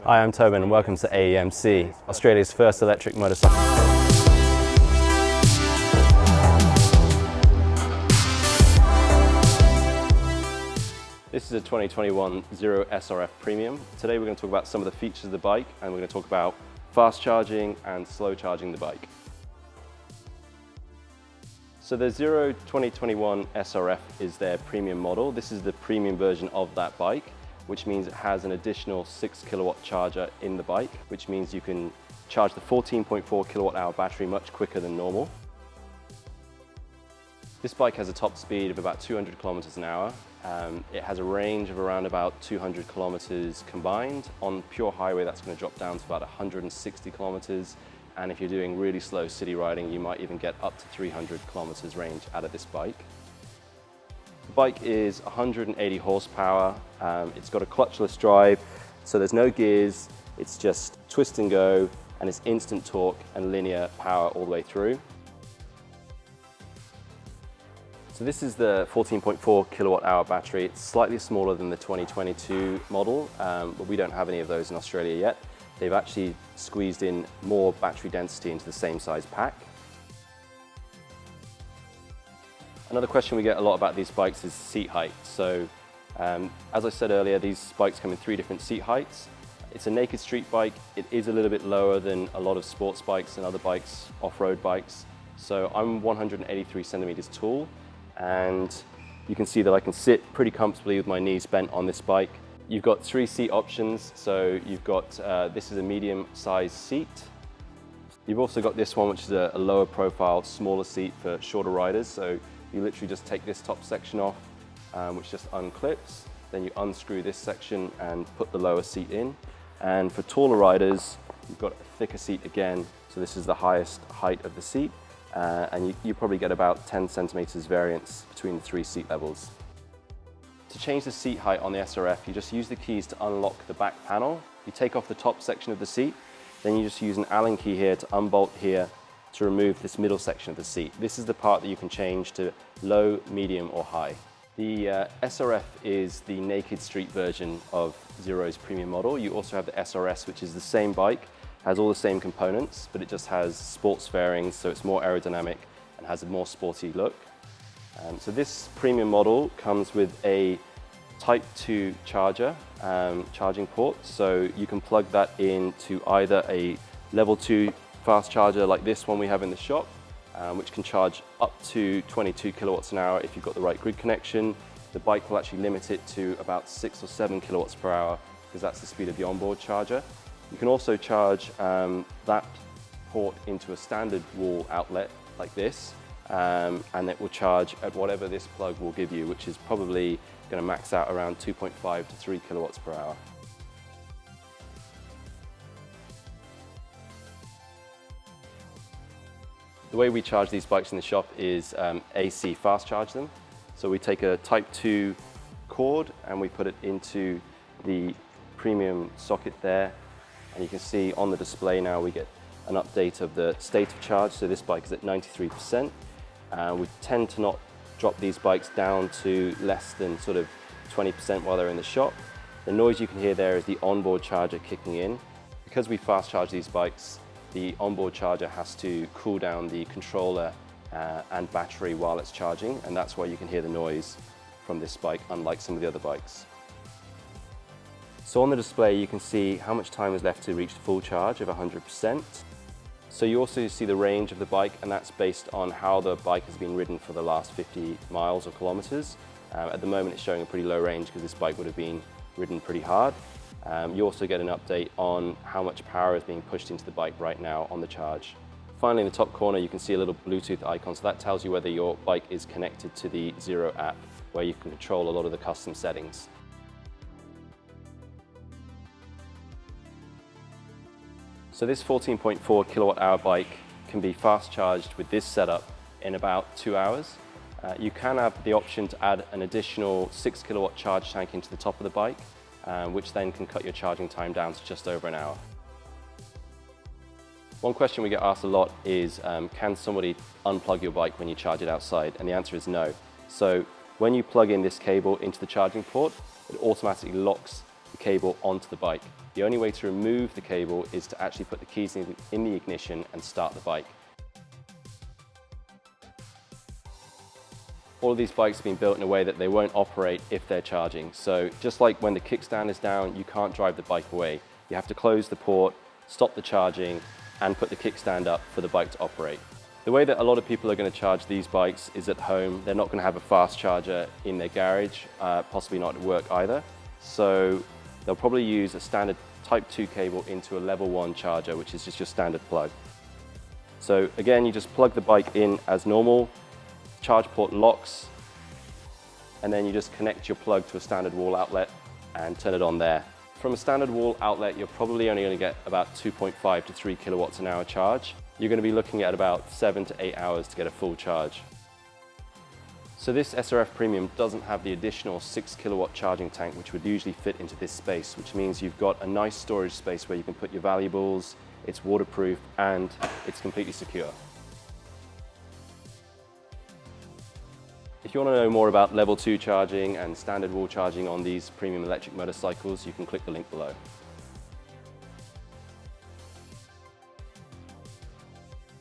Hi, I'm Tobin and welcome to AEMC, Australia's first electric motorcycle. This is a 2021 Zero SRF Premium. Today we're going to talk about some of the features of the bike, and we're going to talk about fast charging and slow charging the bike. So the Zero 2021 SRF is their premium model. This is the premium version of that bike, which means it has an additional 6 kilowatt charger in the bike, which means you can charge the 14.4 kilowatt hour battery much quicker than normal. This bike has a top speed of about 200 kilometers an hour. It has a range of around about 200 kilometers combined. On pure highway, that's going to drop down to about 160 kilometers. And if you're doing really slow city riding, you might even get up to 300 kilometers range out of this bike. The bike is 180 horsepower. It's got a clutchless drive, so there's no gears. It's just twist and go, and it's instant torque and linear power all the way through. So this is the 14.4 kilowatt hour battery. It's slightly smaller than the 2022 model, but we don't have any of those in Australia yet. They've actually squeezed in more battery density into the same size pack. Another question we get a lot about these bikes is seat height. So as I said earlier, these bikes come in 3 different seat heights. It's a naked street bike. It is a little bit lower than a lot of sports bikes and other bikes, off-road bikes. So I'm 183 centimeters tall, and you can see that I can sit pretty comfortably with my knees bent on this bike. You've got 3 seat options. So you've got, this is a medium sized seat. You've also got this one, which is a lower profile, smaller seat for shorter riders. So you literally just take this top section off, which just unclips. Then you unscrew this section and put the lower seat in. And for taller riders, you've got a thicker seat again. So this is the highest height of the seat. And you probably get about 10 centimeters variance between the 3 seat levels. To change the seat height on the SRF, you just use the keys to unlock the back panel. You take off the top section of the seat, then you just use an Allen key here to unbolt here to remove this middle section of the seat. This is the part that you can change to low, medium or high. The SRF is the naked street version of Zero's premium model. You also have the SRS, which is the same bike, has all the same components, but it just has sports fairings, so it's more aerodynamic and has a more sporty look. So this premium model comes with a Type 2 charger, charging port, so you can plug that into either a level 2 fast charger like this one we have in the shop, which can charge up to 22 kilowatts an hour if you've got the right grid connection. The bike will actually limit it to about 6 or 7 kilowatts per hour because that's the speed of the onboard charger. You can also charge that port into a standard wall outlet like this, and it will charge at whatever this plug will give you, which is probably going to max out around 2.5 to 3 kilowatts per hour. The way we charge these bikes in the shop is AC fast charge them. So we take a Type 2 cord and we put it into the premium socket there. And you can see on the display now we get an update of the state of charge. So this bike is at 93%. We tend to not drop these bikes down to less than sort of 20% while they're in the shop. The noise you can hear there is the onboard charger kicking in. Because we fast charge these bikes, the onboard charger has to cool down the controller and battery while it's charging, and that's why you can hear the noise from this bike, unlike some of the other bikes. So on the display you can see how much time is left to reach the full charge of 100%. So you also see the range of the bike, and that's based on how the bike has been ridden for the last 50 miles or kilometers. At the moment it's showing a pretty low range because this bike would have been ridden pretty hard. You also get an update on how much power is being pushed into the bike right now on the charge. Finally, in the top corner you can see a little Bluetooth icon, so that tells you whether your bike is connected to the Zero app, where you can control a lot of the custom settings. So this 14.4 kilowatt hour bike can be fast charged with this setup in about 2 hours. You can have the option to add an additional 6 kilowatt charge tank into the top of the bike, which then can cut your charging time down to just over an hour. One question we get asked a lot is, can somebody unplug your bike when you charge it outside? And the answer is no. So when you plug in this cable into the charging port, it automatically locks the cable onto the bike. The only way to remove the cable is to actually put the keys in the ignition and start the bike. All of these bikes have been built in a way that they won't operate if they're charging. So just like when the kickstand is down, you can't drive the bike away. You have to close the port, stop the charging, and put the kickstand up for the bike to operate. The way that a lot of people are going to charge these bikes is at home. They're not going to have a fast charger in their garage, possibly not at work either. So they'll probably use a standard Type 2 cable into a level 1 charger, which is just your standard plug. So again, you just plug the bike in as normal, charge port locks, and then you just connect your plug to a standard wall outlet and turn it on there. From a standard wall outlet, you're probably only going to get about 2.5 to 3 kilowatts an hour charge. You're going to be looking at about 7 to 8 hours to get a full charge. So this SRF Premium doesn't have the additional 6 kilowatt charging tank, which would usually fit into this space, which means you've got a nice storage space where you can put your valuables, it's waterproof, and it's completely secure. If you want to know more about level 2 charging and standard wall charging on these premium electric motorcycles, you can click the link below.